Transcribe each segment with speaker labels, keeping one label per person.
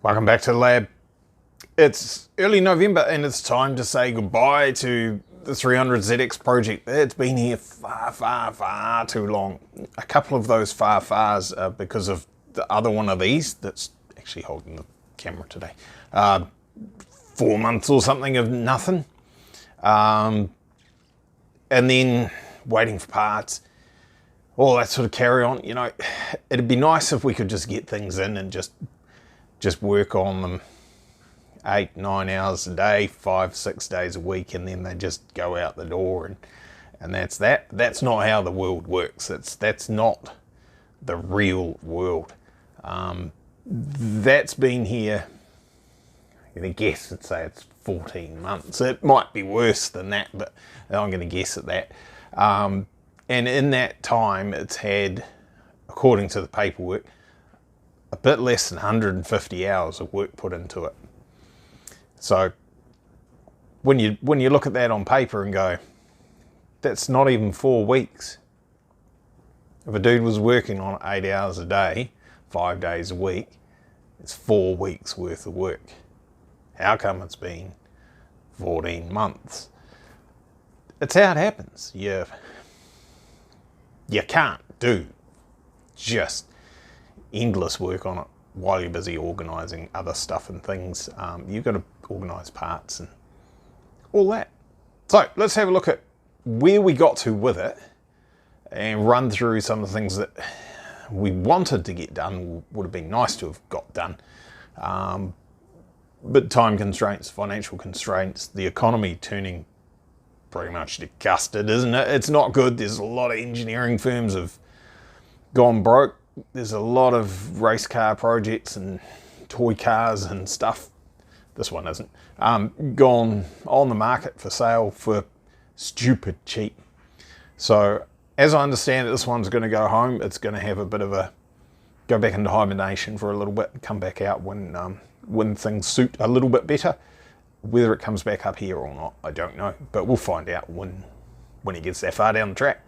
Speaker 1: Welcome back to the lab. It's early November and it's time to say goodbye to the 300ZX project. It's been here far too long. A couple of those fars are because of the other one of these that's actually holding the camera today. 4 months or something of nothing. And then waiting for parts, all that sort of carry on. You know, it'd be nice if we could just get things in and just work on them 8-9 hours a day, 5-6 days a week, and then they just go out the door, and that's that. That's not how the world works. That's not the real world. That's been here, I'm going to guess and say it's 14 months. It might be worse than that, but I'm going to guess at that. And in that time, it's had, according to the paperwork, a bit less than 150 hours of work put into it. So when you look at that on paper and go, that's not even 4 weeks. If a dude was working on 8 hours a day, 5 days a week, it's 4 weeks worth of work. How come it's been 14 months? It's how it happens. You can't do just endless work on it while you're busy organising other stuff and things. You've got to organise parts and all that. So let's have a look at where we got to with it and run through some of the things that we wanted to get done, would have been nice to have got done. But time constraints, financial constraints, the economy turning pretty much disgusted, isn't it? It's not good. There's a lot of engineering firms have gone broke. There's a lot of race car projects and toy cars and stuff. This one isn't. Gone on the market for sale for stupid cheap. So as I understand it, this one's going to go home. It's going to have a bit of a go back into hibernation for a little bit and come back out when things suit a little bit better. Whether it comes back up here or not, I don't know. But we'll find out when he gets that far down the track.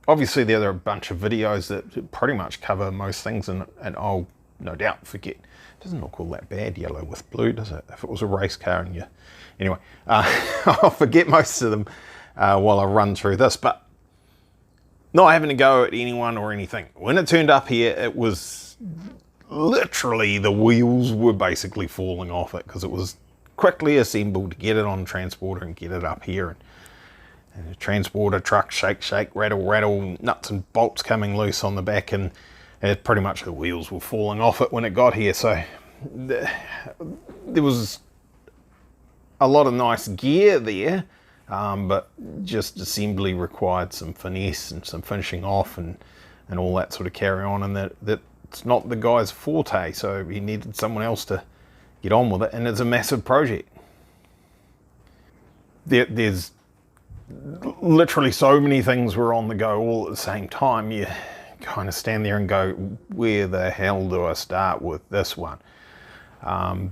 Speaker 1: Obviously, there are a bunch of videos that pretty much cover most things, and I'll no doubt forget. It doesn't look all that bad, yellow with blue, does it? If it was a race car and you... Anyway, I'll forget most of them while I run through this, but not having to go at anyone or anything. When it turned up here, it was literally the wheels were basically falling off it because it was quickly assembled to get it on transporter and get it up here. And the transporter truck, shake, rattle, nuts and bolts coming loose on the back, and pretty much the wheels were falling off it when it got here. So there was a lot of nice gear there, but just assembly required some finesse and some finishing off and all that sort of carry on, and that's not the guy's forte, so he needed someone else to get on with it, and it's a massive project. There's literally so many things were on the go all at the same time. You kind of stand there and go, where the hell do I start with this one? And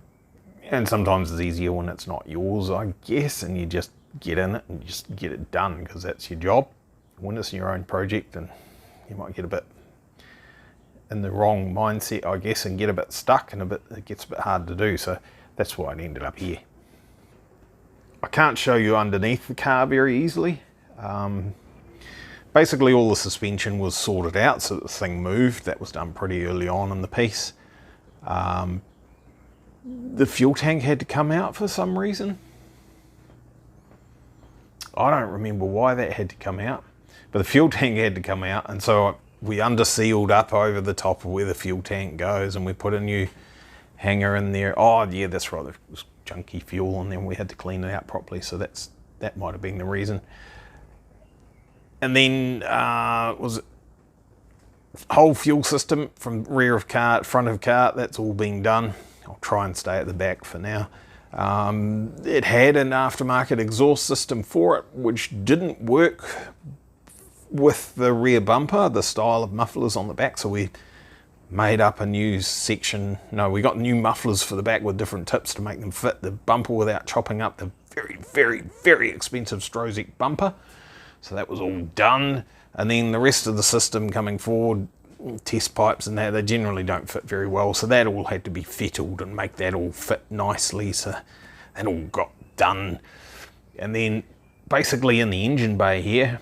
Speaker 1: sometimes it's easier when it's not yours, I guess, and you just get in it and just get it done because that's your job. When it's your own project, and you might get a bit in the wrong mindset, I guess, and get a bit stuck, and it gets a bit hard to do. So that's why it ended up here. I can't show you underneath the car very easily. Basically all the suspension was sorted out so that the thing moved. That was done pretty early on in the piece. The fuel tank had to come out for some reason. I don't remember why that had to come out, but the fuel tank had to come out, and so we under-sealed up over the top of where the fuel tank goes, and we put a new hanger in there. Oh yeah, that's right, there was junky fuel, and then we had to clean it out properly, so that might have been the reason. And then was it whole fuel system from rear of car, front of car, that's all being done. I'll try and stay at the back for now. It had an aftermarket exhaust system for it, which didn't work with the rear bumper, the style of mufflers on the back, so we made up a new section. No, we got new mufflers for the back with different tips to make them fit the bumper without chopping up the very expensive Strozek bumper. So that was all done. And then the rest of the system coming forward test pipes and that, they generally don't fit very well, so that all had to be fettled and make that all fit nicely, so that all got done. And then basically in the engine bay here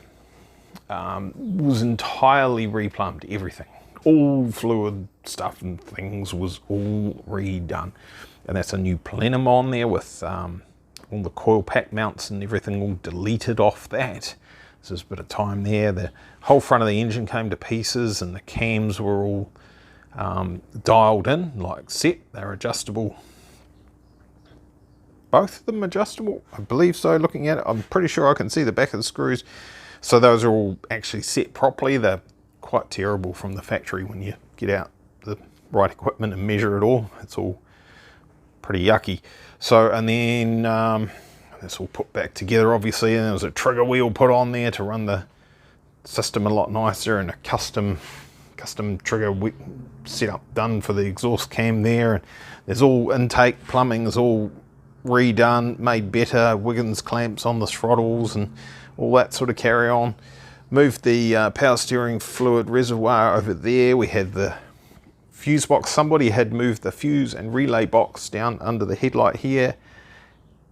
Speaker 1: was entirely replumbed, everything, all fluid stuff and things was all redone, and that's a new plenum on there with all the coil pack mounts and everything all deleted off that. So there's a bit of time there. The whole front of the engine came to pieces and the cams were all dialed in, like set. They're adjustable. Both of them adjustable? I believe so, looking at it. I'm pretty sure I can see the back of the screws. So those are all actually set properly. They're quite terrible from the factory when you get out the right equipment and measure it all. It's all pretty yucky. So, and then that's all put back together obviously, and there was a trigger wheel put on there to run the system a lot nicer, and a custom trigger setup done for the exhaust cam there. And there's all intake plumbing is all redone, made better, Wiggins clamps on the throttles and all that sort of carry on. Moved the power steering fluid reservoir over there. We had the fuse box. Somebody had moved the fuse and relay box down under the headlight here,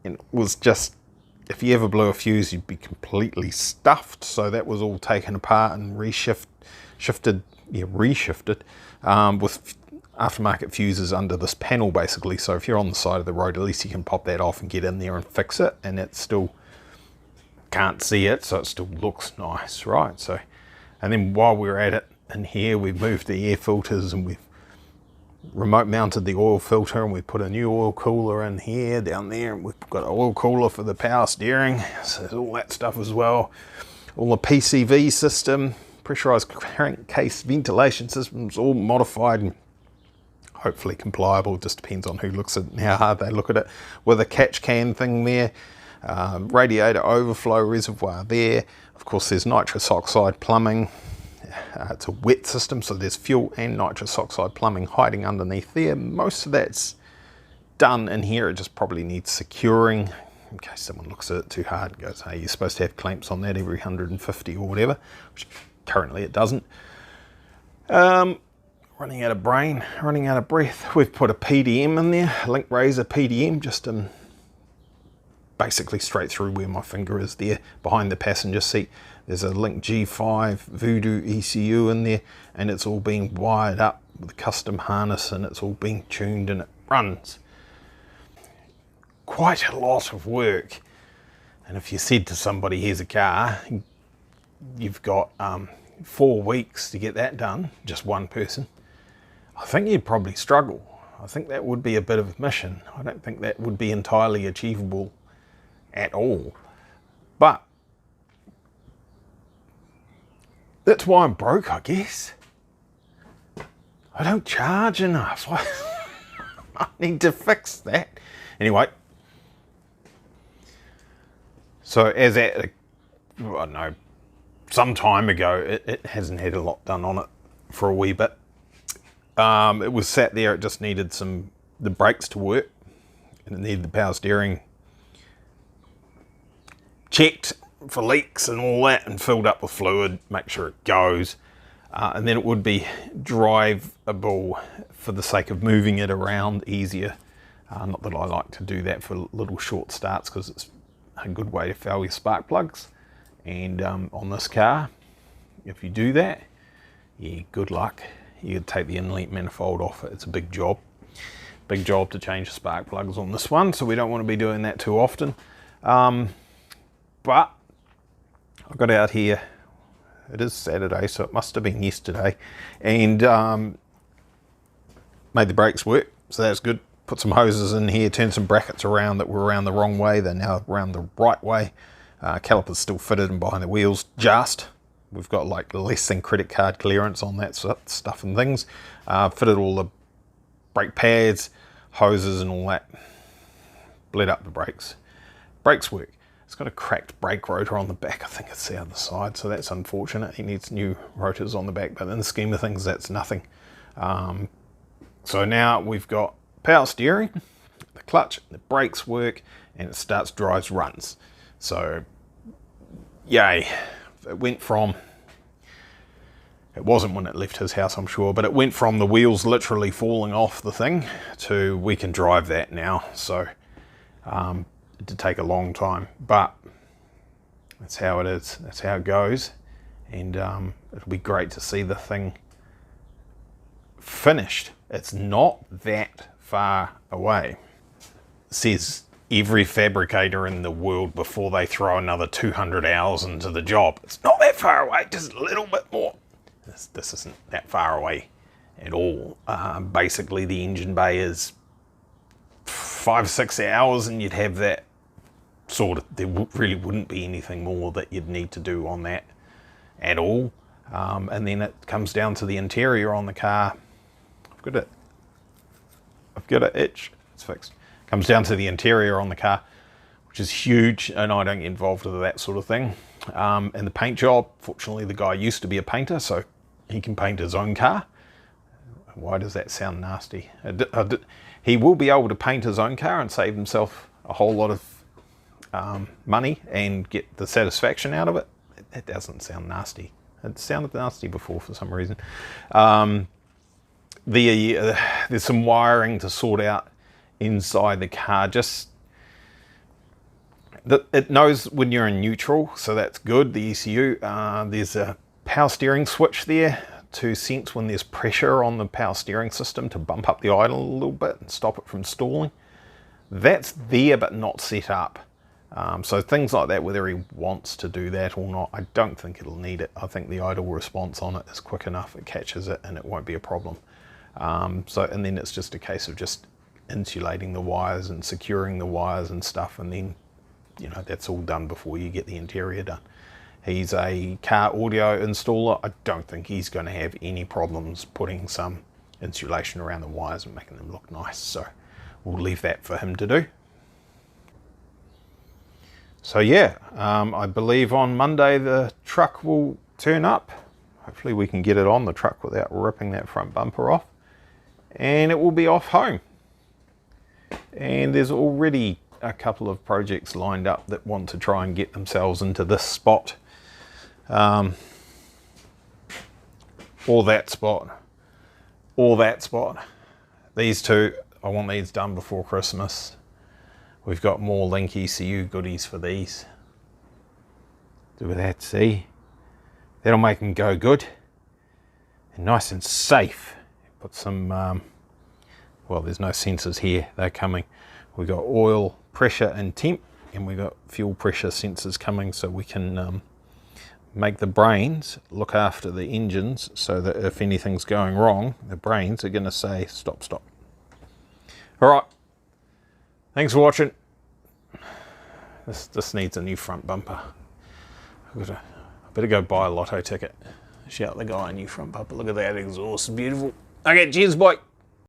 Speaker 1: and it was just, if you ever blew a fuse you'd be completely stuffed. So that was all taken apart and reshifted with aftermarket fuses under this panel basically. So if you're on the side of the road, at least you can pop that off and get in there and fix it, and it still can't see it, so it still looks nice, right? So, and then while we're at it in here, we've moved the air filters and we've remote mounted the oil filter, and we put a new oil cooler in here down there, and we've got an oil cooler for the power steering, so there's all that stuff as well. All the PCV system, pressurized crankcase ventilation systems, all modified and hopefully compliable. It just depends on who looks at it and how hard they look at it. With a catch can thing there, radiator overflow reservoir there. Of course there's nitrous oxide plumbing. It's a wet system, so there's fuel and nitrous oxide plumbing hiding underneath there. Most of that's done in here. It just probably needs securing in case someone looks at it too hard and goes, hey, you're supposed to have clamps on that every 150 or whatever, which currently it doesn't. Running out of brain, running out of breath. We've put a PDM in there, a Link Razor PDM, just basically straight through where my finger is there, behind the passenger seat. There's a Link G5 Voodoo ECU in there, and it's all being wired up with a custom harness, and it's all being tuned, and it runs. Quite a lot of work. And if you said to somebody, here's a car, you've got 4 weeks to get that done, just one person, I think you'd probably struggle. I think that would be a bit of a mission. I don't think that would be entirely achievable at all. But that's why I'm broke, I guess. I don't charge enough. I need to fix that. Anyway, so as at, I don't know, some time ago, it hasn't had a lot done on it for a wee bit. It was sat there, it just needed the brakes to work, and it needed the power steering checked for leaks and all that, and filled up with fluid, make sure it goes, and then it would be drivable for the sake of moving it around easier. Not that I like to do that for little short starts, because it's a good way to fail your spark plugs. And on this car, if you do that, yeah, good luck. You could take the inlet manifold off it. It's a big job. Big job to change the spark plugs on this one, so we don't want to be doing that too often. But I got out here, it is Saturday, so it must have been yesterday, and made the brakes work, so that's good. Put some hoses in here, turned some brackets around that were around the wrong way. They're now around the right way. Caliper's still fitted and behind the wheels, just. We've got like less than credit card clearance on that stuff and things. Fitted all the brake pads, hoses and all that. Bled up the brakes. Brakes work. It's got a cracked brake rotor on the back. I think it's the other side, so that's unfortunate. He needs new rotors on the back, but in the scheme of things, that's nothing. So now we've got power steering, the clutch, the brakes work, and it starts, drives, runs. So, yay. It went from It wasn't when it left his house, I'm sure, but it went from the wheels literally falling off the thing to we can drive that now. So it did take a long time, but that's how it is. That's how it goes. And it'll be great to see the thing finished. It's not that far away. It says every fabricator in the world before they throw another 200 hours into the job. It's not that far away, just a little bit more. This isn't that far away at all. Basically, the engine bay is 5-6 hours and you'd have that sorted. There really wouldn't be anything more that you'd need to do on that at all. And then it comes down to the interior on the car. I've got an itch. It's fixed. Comes down to the interior on the car, which is huge, and I don't get involved with that sort of thing. And the paint job, fortunately the guy used to be a painter, so he can paint his own car. Why does that sound nasty? He will be able to paint his own car and save himself a whole lot of money and get the satisfaction out of it. That doesn't sound nasty. It sounded nasty before for some reason. There's some wiring to sort out inside the car. It knows when you're in neutral, so that's good, the ECU. There's a power steering switch there to sense when there's pressure on the power steering system to bump up the idle a little bit and stop it from stalling. That's there but not set up. So things like that, whether he wants to do that or not, I don't think it'll need it. I think the idle response on it is quick enough, it catches it and it won't be a problem. And then it's just a case of just insulating the wires and securing the wires and stuff, and then that's all done before you get the interior done. He's a car audio installer. I don't think he's going to have any problems putting some insulation around the wires and making them look nice, so we'll leave that for him to do. So yeah, I believe on Monday the truck will turn up. Hopefully we can get it on the truck without ripping that front bumper off, and it will be off home. And there's already a couple of projects lined up that want to try and get themselves into this spot, or that spot, or that spot. These two, I want these done before Christmas. We've got more Link ECU goodies for these. Do with that, see? That'll make them go good and nice and safe. Put some, well, there's no sensors here, they're coming. We've got oil pressure and temp, and we've got fuel pressure sensors coming, so we can make the brains look after the engines, so that if anything's going wrong, the brains are going to say stop, stop. All right, thanks for watching. This needs a new front bumper. I better go buy a lotto ticket. Shout the guy a new front bumper. Look at that exhaust, beautiful. Okay, cheers, boy.